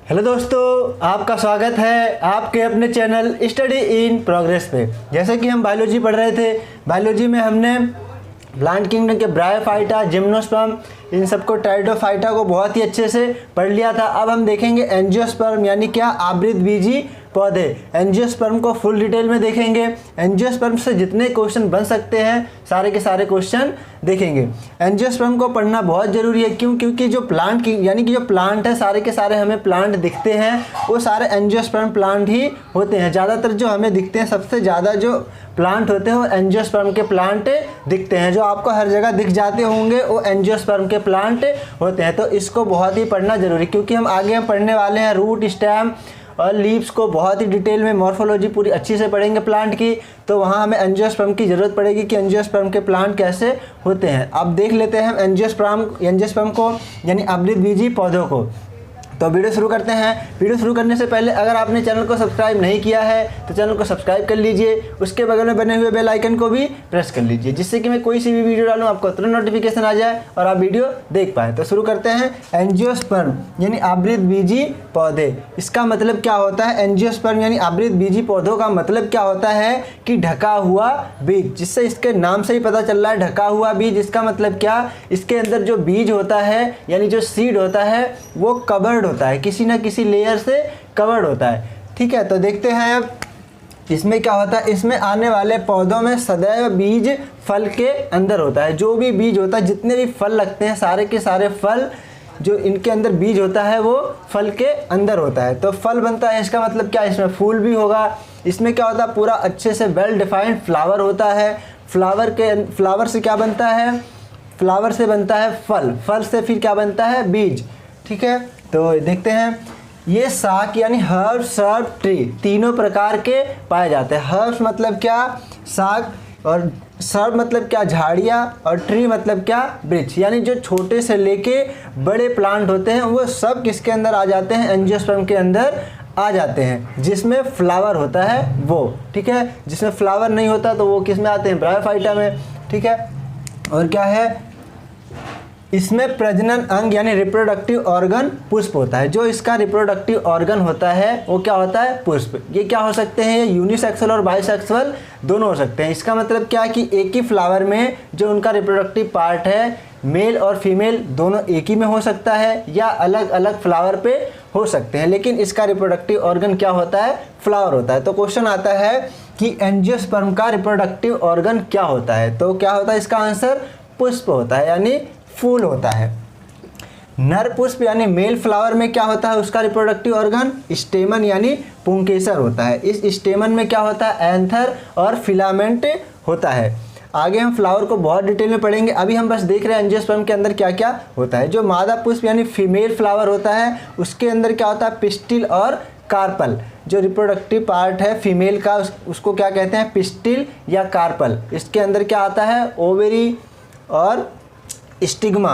Hello दोस्तों, आपका स्वागत है आपके अपने चैनल स्टडी इन प्रोग्रेस पे। जैसे कि हम बायोलॉजी पढ़ रहे थे, बायोलॉजी में हमने प्लांट किंगडम के ब्रायोफाइटा, जिम्नोस्पर्म, इन सबको ट्राइडोफाइटा को बहुत ही अच्छे से पढ़ लिया था। अब हम देखेंगे एंजियोस्पर्म यानी क्या, आवृतबीजी पौधे। एंजियोस्पर्म को फुल डिटेल में देखेंगे। एंजियोस्पर्म से जितने क्वेश्चन बन सकते हैं सारे के सारे क्वेश्चन देखेंगे। एंजियोस्पर्म को पढ़ना बहुत ज़रूरी है। क्यों? क्योंकि जो प्लांट की यानी कि जो प्लांट है, सारे के सारे हमें प्लांट दिखते हैं वो सारे एंजियोस्पर्म प्लांट ही होते हैं। ज़्यादातर जो हमें दिखते हैं, सबसे ज़्यादा जो प्लांट होते हैं वो एंजियोस्पर्म के प्लांट दिखते हैं। जो आपको हर जगह दिख जाते होंगे वो एंजियोस्पर्म के प्लांट होते हैं। तो इसको बहुत ही पढ़ना जरूरी, क्योंकि हम आगे पढ़ने वाले हैं रूट, स्टेम और लीव्स को बहुत ही डिटेल में, मॉर्फोलॉजी पूरी अच्छी से पढ़ेंगे प्लांट की। तो वहाँ हमें एंजियोस्पर्म की ज़रूरत पड़ेगी कि एंजियोस्पर्म के प्लांट कैसे होते हैं। अब देख लेते हैं हम एंजियोस्पर्म को यानी आवृतबीजी पौधों को। तो वीडियो शुरू करते हैं। वीडियो शुरू करने से पहले अगर आपने चैनल को सब्सक्राइब नहीं किया है तो चैनल को सब्सक्राइब कर लीजिए। उसके बगल में बने हुए बेल आइकन को भी प्रेस कर लीजिए, जिससे कि मैं कोई सी भी वीडियो डालूँ आपको तुरंत नोटिफिकेशन आ जाए और आप वीडियो देख पाए। तो शुरू करते हैं। एंजियोस्पर्म यानी आवृतबीजी पौधे, इसका मतलब क्या होता है? एंजियोस्पर्म यानी आवृतबीजी पौधों का मतलब क्या होता है कि ढका हुआ बीज, जिससे इसके नाम से ही पता चल रहा है ढका हुआ बीज। इसका मतलब क्या, इसके अंदर जो बीज होता है यानी जो सीड होता है वो कवर्ड होता है, किसी ना किसी लेयर से कवर्ड होता है। ठीक है, तो देखते हैं अब इसमें क्या होता है। इसमें आने वाले पौधों में सदैव बीज फल के अंदर होता है। जो भी बीज होता है, जितने भी फल लगते हैं, सारे के सारे फल जो इनके अंदर बीज होता है वो फल के अंदर होता है। तो फल बनता है, इसका मतलब क्या, इसमें फूल भी होगा। इसमें क्या होता है, पूरा अच्छे से वेल डिफाइंड फ्लावर होता है। फ्लावर से क्या बनता है? फ्लावर से बनता है फल, फल से फिर क्या बनता है? बीज। ठीक है, तो देखते हैं। ये शाक यानी हर्ब्स, श्रब, ट्री तीनों प्रकार के पाए जाते हैं। हर्ब्स मतलब क्या? शाक, और श्रब मतलब क्या? झाड़ियाँ, और ट्री मतलब क्या? वृक्ष। यानी जो छोटे से लेके बड़े प्लांट होते हैं वो सब किसके अंदर आ जाते हैं? एंजियोस्पर्म के अंदर आ जाते हैं, जिसमें फ्लावर होता है वो। ठीक है, जिसमें फ्लावर नहीं होता तो वो किस में आते हैं? ब्रायोफाइटा में। ठीक है, और क्या है, इसमें प्रजनन अंग यानी रिप्रोडक्टिव ऑर्गन पुष्प होता है। जो इसका रिप्रोडक्टिव ऑर्गन होता है वो क्या होता है? पुष्प। ये क्या हो सकते हैं? ये यूनिसेक्सुअल और बाइसेक्सुअल दोनों हो सकते हैं। इसका मतलब क्या कि एक ही फ्लावर में जो उनका रिप्रोडक्टिव पार्ट है, मेल और फीमेल दोनों एक ही में हो सकता है, या अलग अलग फ्लावर पे हो सकते हैं, लेकिन इसका रिप्रोडक्टिव ऑर्गन क्या होता है? फ्लावर होता है। तो क्वेश्चन आता है कि एंजियोस्पर्म का रिप्रोडक्टिव ऑर्गन क्या होता है? तो क्या होता है इसका आंसर? पुष्प होता है, यानी फूल होता है। नर पुष्प यानी मेल फ्लावर में क्या होता है उसका रिप्रोडक्टिव ऑर्गन? स्टेमन यानी पुंकेसर होता है। इस स्टेमन में क्या होता है? एंथर और फिलामेंट होता है। आगे हम फ्लावर को बहुत डिटेल में पढ़ेंगे, अभी हम बस देख रहे हैं एंजियोस्पर्म के अंदर क्या क्या होता है। जो मादा पुष्प यानी फीमेल फ्लावर होता है उसके अंदर क्या होता है? पिस्टिल और कार्पल। जो रिप्रोडक्टिव पार्ट है फीमेल का उसको क्या कहते हैं? पिस्टिल या कार्पल। इसके अंदर क्या आता है? ओवेरी और स्टिग्मा।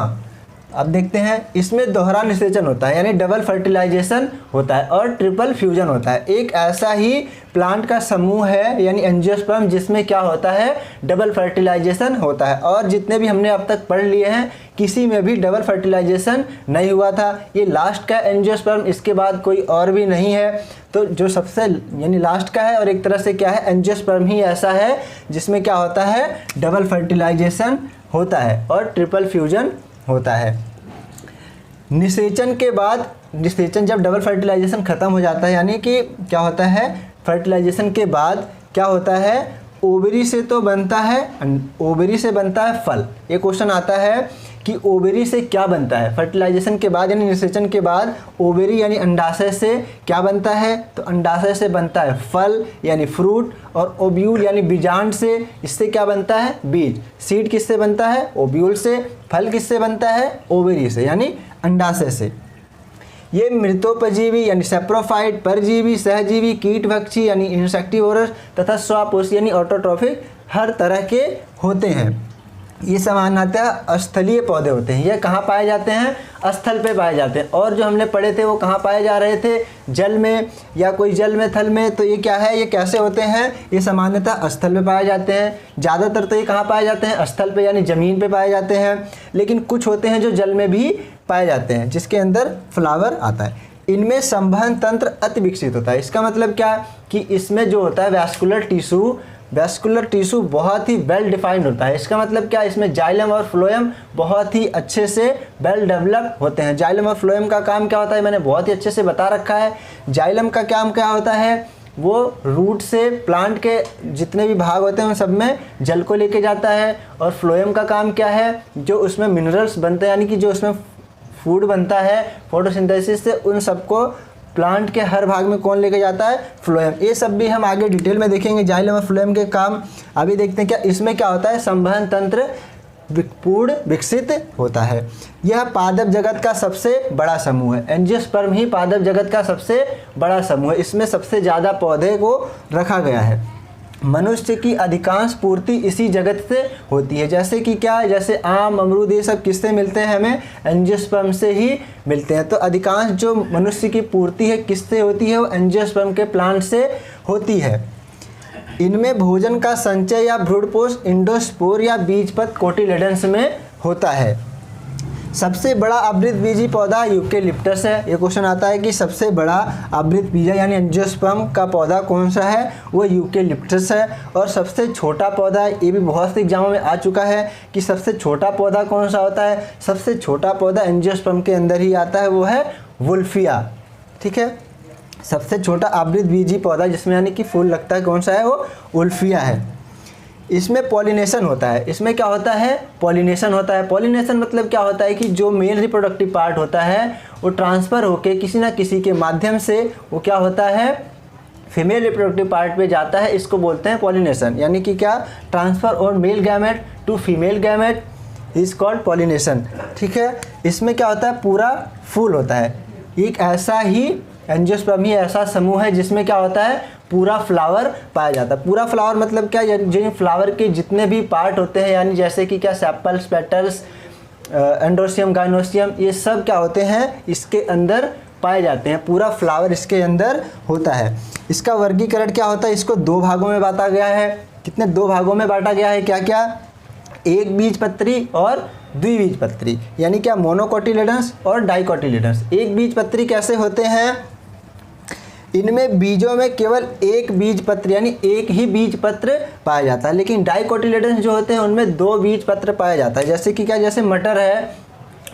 अब देखते हैं, इसमें दोहरा निषेचन होता है यानी डबल फर्टिलाइजेशन होता है, और ट्रिपल फ्यूजन होता है। एक ऐसा ही प्लांट का समूह है यानी एंजियोस्पर्म जिसमें क्या होता है? डबल फर्टिलाइजेशन होता है। और जितने भी हमने अब तक पढ़ लिए हैं किसी में भी डबल फर्टिलाइजेशन नहीं हुआ था। ये लास्ट का एंजियोस्पर्म, इसके बाद कोई और भी नहीं है। तो जो सबसे यानी लास्ट का है, और एक तरह से क्या है, एंजियोस्पर्म ही ऐसा है जिसमें क्या होता है? डबल फर्टिलाइजेशन होता है और ट्रिपल फ्यूजन होता है। निषेचन के बाद, निषेचन जब डबल फर्टिलाइजेशन खत्म हो जाता है, यानी कि क्या होता है? फर्टिलाइजेशन के बाद क्या होता है? ओवरी से तो बनता है, ओवरी से बनता है फल। ये क्वेश्चन आता है कि ओवरी से क्या बनता है? फर्टिलाइजेशन के बाद यानी निषेचन के बाद ओवरी यानी अंडाशय से क्या बनता है? तो अंडाशय से बनता है फल यानी फ्रूट, और ओव्यूल यानी बीजांड से, इससे क्या बनता है? बीज। सीड किससे बनता है? ओव्यूल से। फल किससे बनता है? ओवरी से यानी अंडाशय से। ये मृतोपजीवी यानी सेप्रोफाइट, परजीवी, सहजीवी, कीटभक्षी यानी इंसेक्टिवोरस, तथा स्वापोषी यानी ऑटोट्रॉफिक हर तरह के होते हैं। ये सामान्यतः स्थलीय पौधे होते हैं। ये कहाँ पाए जाते हैं? स्थल पे पाए जाते हैं। और जो हमने पढ़े थे वो कहाँ पाए जा रहे थे? जल में, या कोई जल में, थल में। तो ये क्या है? ये कैसे होते हैं? ये सामान्यतः स्थल पे पाए जाते हैं। ज़्यादातर तो ये कहाँ पाए जाते हैं? स्थल पे यानी ज़मीन पे पाए जाते हैं। लेकिन कुछ होते हैं जो जल में भी पाए जाते हैं, जिसके अंदर फ्लावर आता है। इनमें संवहन तंत्र अति विकसित होता है। इसका मतलब क्या कि इसमें जो होता है वैस्कुलर टिश्यू बहुत ही वेल डिफाइंड होता है। इसका मतलब क्या, इसमें जाइलम और फ्लोएम बहुत ही अच्छे से वेल डेवलप होते हैं। जाइलम और फ्लोएम का काम क्या होता है मैंने बहुत ही अच्छे से बता रखा है। जाइलम का काम क्या होता है, वो रूट से प्लांट के जितने भी भाग होते हैं उन सब में जल को लेके जाता है। और फ्लोएम का काम क्या है, जो उसमें मिनरल्स बनते हैं यानी कि जो उसमें फूड बनता है फोटोसिंथेसिस से, उन सबको प्लांट के हर भाग में कौन लेके जाता है, फ्लोएम। ये सब भी हम आगे डिटेल में देखेंगे जाइलम और फ्लोएम के काम। अभी देखते हैं क्या इसमें क्या होता है, संवहन तंत्र पूर्ण विकसित होता है। यह पादप जगत का सबसे बड़ा समूह है। एंजियोस्पर्म ही पादप जगत का सबसे बड़ा समूह है। इसमें सबसे ज़्यादा पौधे को रखा गया है। मनुष्य की अधिकांश पूर्ति इसी जगत से होती है। जैसे कि क्या, जैसे आम, अमरूद, ये सब किससे मिलते हैं, हमें एंजियोस्पर्म से ही मिलते हैं। तो अधिकांश जो मनुष्य की पूर्ति है किससे होती है, वो एंजियोस्पर्म के प्लांट से होती है। इनमें भोजन का संचय या भ्रूणपोष इंडोस्पोर या बीजपत्र कोटिलेडन्स में होता है। सबसे बड़ा आवृतबीजी पौधा यूकेलिप्टस है। ये क्वेश्चन आता है कि सबसे बड़ा आवृतबीजा यानी एंजियोस्पर्म का पौधा कौन सा है, वो यूकेलिप्टस है। और सबसे छोटा पौधा, ये भी बहुत से एग्जामों में आ चुका है कि सबसे छोटा पौधा कौन सा होता है। सबसे छोटा पौधा एंजियोस्पर्म के अंदर ही आता है, वो है वुल्फिया। ठीक है, सबसे छोटा आवृतबीजी पौधा जिसमें यानी कि फूल लगता है कौन सा है, वो वुल्फिया है। इसमें पॉलिनेशन होता है। इसमें क्या होता है, पॉलिनेशन होता है। पॉलिनेशन मतलब क्या होता है कि जो मेल रिप्रोडक्टिव पार्ट होता है वो ट्रांसफ़र होके किसी ना किसी के माध्यम से वो क्या होता है, फीमेल रिप्रोडक्टिव पार्ट पे जाता है। इसको बोलते हैं पॉलिनेशन। यानी कि क्या, ट्रांसफ़र और male gamete to female gamete is called pollination. ठीक है, इसमें क्या होता है, पूरा फूल होता है। एक ऐसा ही एंजियोस्पर्म ही ऐसा समूह है जिसमें क्या होता है, पूरा फ्लावर पाया जाता है। पूरा फ्लावर मतलब क्या, जिन फ्लावर के जितने भी पार्ट होते हैं, यानी जैसे कि क्या, सेपल्स, पेटल्स, एंड्रोसियम, गाइनोसियम, ये सब क्या होते हैं, इसके अंदर पाए जाते हैं। पूरा फ्लावर इसके अंदर होता है। इसका वर्गीकरण क्या होता है, इसको दो भागों में बांटा गया है। कितने, दो भागों में बांटा गया है। क्या क्या, एक बीजपत्री और द्विबीजपत्री, यानी क्या, मोनोकोटिलेडन्स और डाइकोटिलेडन्स। एक बीजपत्री कैसे होते हैं, इनमें बीजों में केवल एक बीजपत्र यानी एक ही बीजपत्र पाया जाता है। लेकिन डाइकोटिलेडन्स जो होते हैं उनमें दो बीजपत्र पाया जाता है। जैसे कि क्या, जैसे मटर है,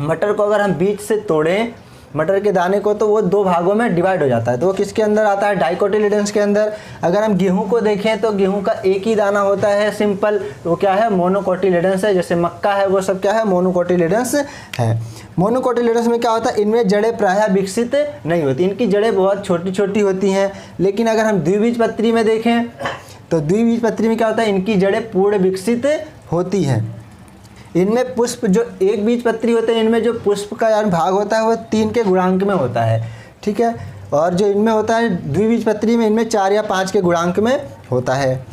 मटर को अगर हम बीज से तोड़ें, मटर के दाने को, तो वो दो भागों में डिवाइड हो जाता है। तो वो किसके अंदर आता है, डाइकोटिलेडन्स के अंदर। अगर हम गेहूं को देखें तो गेहूं का एक ही दाना होता है, सिंपल, वो क्या है, मोनोकोटिलेडन्स है। जैसे मक्का है, वो सब क्या है, मोनोकोटिलेडन्स है। मोनोकोटिलेडन्स में क्या होता है, इनमें जड़ें प्रायः विकसित नहीं होती, इनकी जड़ें बहुत छोटी छोटी होती हैं। लेकिन अगर हम द्विबीजपत्री में देखें तो द्विबीजपत्री में क्या होता है, इनकी जड़ें पूर्ण विकसित होती हैं। इनमें पुष्प, जो एक बीजपत्री होते हैं, इनमें जो पुष्प का यानी भाग होता है वो 3 के गुणांक में होता है। ठीक है, और जो इनमें होता है द्विबीजपत्री में, इनमें 4 या 5 के गुणांक में होता है।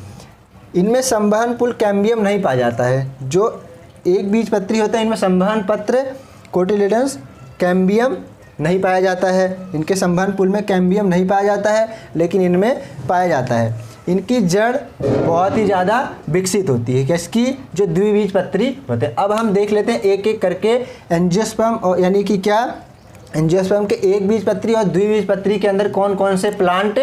इनमें संवहन पुल कैम्बियम नहीं पाया जाता है। जो एक बीजपत्री होता है इनमें संवहन पत्र कोटिलेडन्स कैम्बियम नहीं पाया जाता है। इनके संवहन पुल में कैम्बियम नहीं पाया जाता है, लेकिन इनमें पाया जाता है। इनकी जड़ बहुत ही ज़्यादा विकसित होती है, किसकी, जो द्विबीजपत्री होते हैं। अब हम देख लेते हैं एक एक करके एंजियोस्पर्म, और यानी कि क्या, एंजियोस्पर्म के एक बीजपत्री और द्विबीजपत्री के अंदर कौन कौन से प्लांट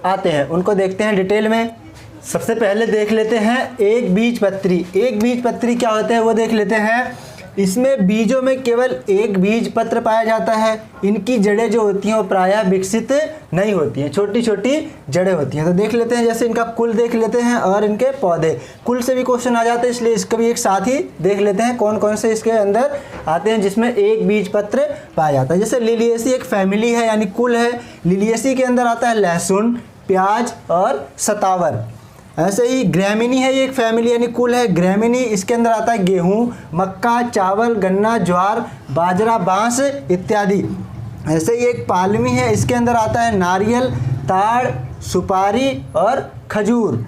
आते हैं, उनको देखते हैं डिटेल में। सबसे पहले देख लेते हैं एक बीजपत्री। एक बीजपत्री क्या होते हैं वो देख लेते हैं। इसमें बीजों में केवल एक बीज पत्र पाया जाता है। इनकी जड़ें जो होती हैं वो प्रायः विकसित नहीं होती हैं, छोटी छोटी जड़ें होती हैं। तो देख लेते हैं, जैसे इनका कुल देख लेते हैं और इनके पौधे। कुल से भी क्वेश्चन आ जाते हैं, इसलिए इसको भी एक साथ ही देख लेते हैं कौन कौन से इसके अंदर आते हैं जिसमें एक बीज पत्र पाया जाता है। जैसे लिलिएसी एक फैमिली है यानी कुल है। लिलिएसी के अंदर आता है लहसुन, प्याज और सतावर। ऐसे ही ग्रैमिनी है, ये एक फैमिली यानी कुल है। ग्रैमिनी, इसके अंदर आता है गेहूं, मक्का, चावल, गन्ना, ज्वार, बाजरा, बांस इत्यादि। ऐसे ही एक पालमी है, इसके अंदर आता है नारियल, ताड़, सुपारी और खजूर।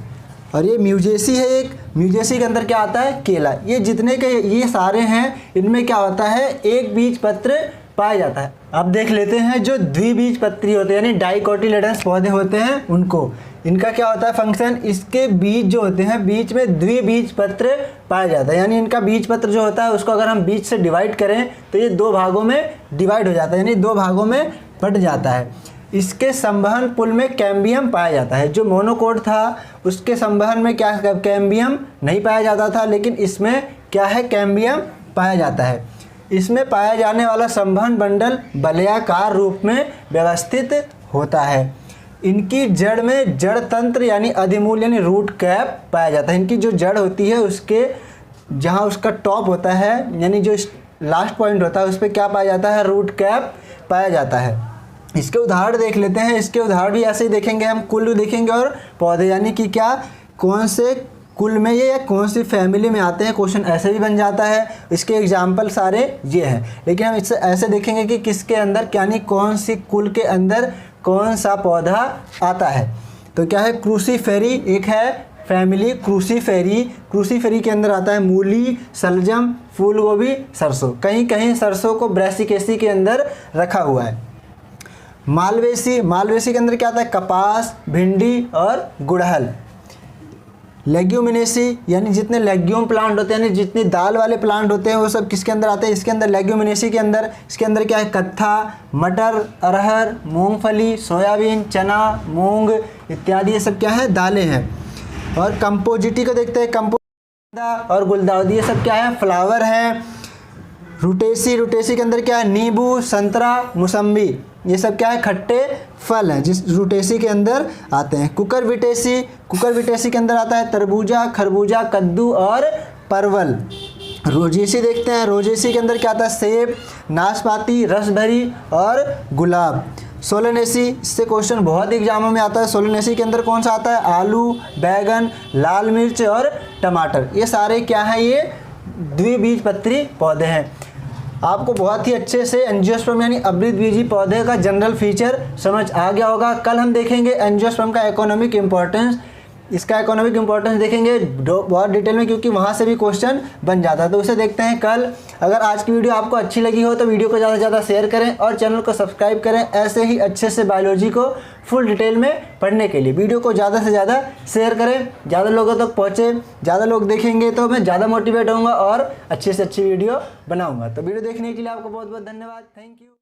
और ये म्यूजेसी है एक, म्यूजेसी के अंदर क्या आता है, केला। ये जितने के ये सारे हैं, इनमें क्या होता है, एक बीज पत्र पाया जाता है। अब देख लेते हैं जो द्विबीजपत्री होते हैं यानी डाइकोटिलेडन्स पौधे होते हैं उनको। इनका क्या होता है फंक्शन, इसके बीज जो होते हैं बीच में द्विबीजपत्र पाया जाता है। यानी इनका बीजपत्र जो होता है उसको अगर हम बीच से डिवाइड करें तो ये दो भागों में डिवाइड हो जाता है, यानी दो भागों में बट जाता है। इसके संवहन पुल में कैम्बियम पाया जाता है। जो मोनोकोट था उसके संवहन में क्या कैम्बियम नहीं पाया जाता था, लेकिन इसमें क्या है कैम्बियम पाया जाता है। इसमें पाया जाने वाला संवहन बंडल वलयाकार रूप में व्यवस्थित होता है। इनकी जड़ में जड़ तंत्र यानी अधिमूल यानी रूट कैप पाया जाता है। इनकी जो जड़ होती है उसके जहाँ उसका टॉप होता है यानी जो लास्ट पॉइंट होता है उस पर क्या पाया जाता है, रूट कैप पाया जाता है। इसके उदाहरण देख लेते हैं। इसके उदाहरण भी ऐसे ही देखेंगे, हम कुल देखेंगे और पौधे, यानी कि क्या कौन से कुल में ये या कौन सी फैमिली में आते हैं, क्वेश्चन ऐसे भी बन जाता है। इसके एग्जाम्पल सारे ये हैं, लेकिन हम इससे ऐसे देखेंगे कि किसके अंदर यानी कौन सी कुल के अंदर कौन सा पौधा आता है। तो क्या है, क्रूसीफेरी एक है फैमिली क्रूसीफेरी। क्रूसीफेरी के अंदर आता है मूली, सलजम, फूल गोभी, सरसों। कहीं कहीं सरसों को ब्रैसिकेसी के अंदर रखा हुआ है। मालवेसी, मालवेसी के अंदर क्या आता है, कपास, भिंडी और गुड़हल। लेग्यूमिनेसी यानी जितने लेग्यूम प्लांट होते हैं यानी जितनी दाल वाले प्लांट होते हैं वो सब किसके अंदर आते हैं, इसके अंदर लेग्यूमिनेसी के अंदर। इसके अंदर क्या है, कत्था, मटर, अरहर, मूंगफली, सोयाबीन, चना, मूंग इत्यादि ये सब क्या है, दालें हैं। और कंपोजिटी को देखते हैं, कंपोजिटा और गुलदाउदी ये सब क्या है, फ्लावर है। रुटेसी, रुटेसी के अंदर क्या है, नींबू, संतरा, मौसम्बी ये सब क्या है, खट्टे फल हैं जिस रुटेसी के अंदर आते हैं। कुकरविटेसी, कुकरविटेसी के अंदर आता है तरबूजा, खरबूजा, कद्दू और परवल। रोजेसी देखते हैं, रोजेसी के अंदर क्या आता है, सेब, नाशपाती, रसभरी और गुलाब। सोलनेसी, इससे क्वेश्चन बहुत एग्जामों में आता है। सोलनेसी के अंदर कौन सा आता है, आलू, बैगन, लाल मिर्च और टमाटर। ये सारे क्या हैं, ये द्विबीजपत्री पौधे हैं। आपको बहुत ही अच्छे से एंजियोस्पर्म यानी अवृतबीजी पौधे का जनरल फीचर समझ आ गया होगा। कल हम देखेंगे एंजियोस्पर्म का इकोनॉमिक इंपॉर्टेंस। इसका इकोनॉमिक इंपॉर्टेंस देखेंगे बहुत डिटेल में, क्योंकि वहाँ से भी क्वेश्चन बन जाता है, तो उसे देखते हैं कल। अगर आज की वीडियो आपको अच्छी लगी हो तो वीडियो को ज़्यादा से ज़्यादा शेयर करें और चैनल को सब्सक्राइब करें ऐसे ही अच्छे से बायोलॉजी को फुल डिटेल में पढ़ने के लिए। वीडियो को ज़्यादा से ज़्यादा शेयर करें, ज़्यादा लोगों तक पहुँचे, ज़्यादा लोग देखेंगे तो मैं ज़्यादा मोटिवेट होऊंगा और अच्छी से अच्छी वीडियो बनाऊँगा। तो वीडियो देखने के लिए आपको बहुत बहुत धन्यवाद। Thank you.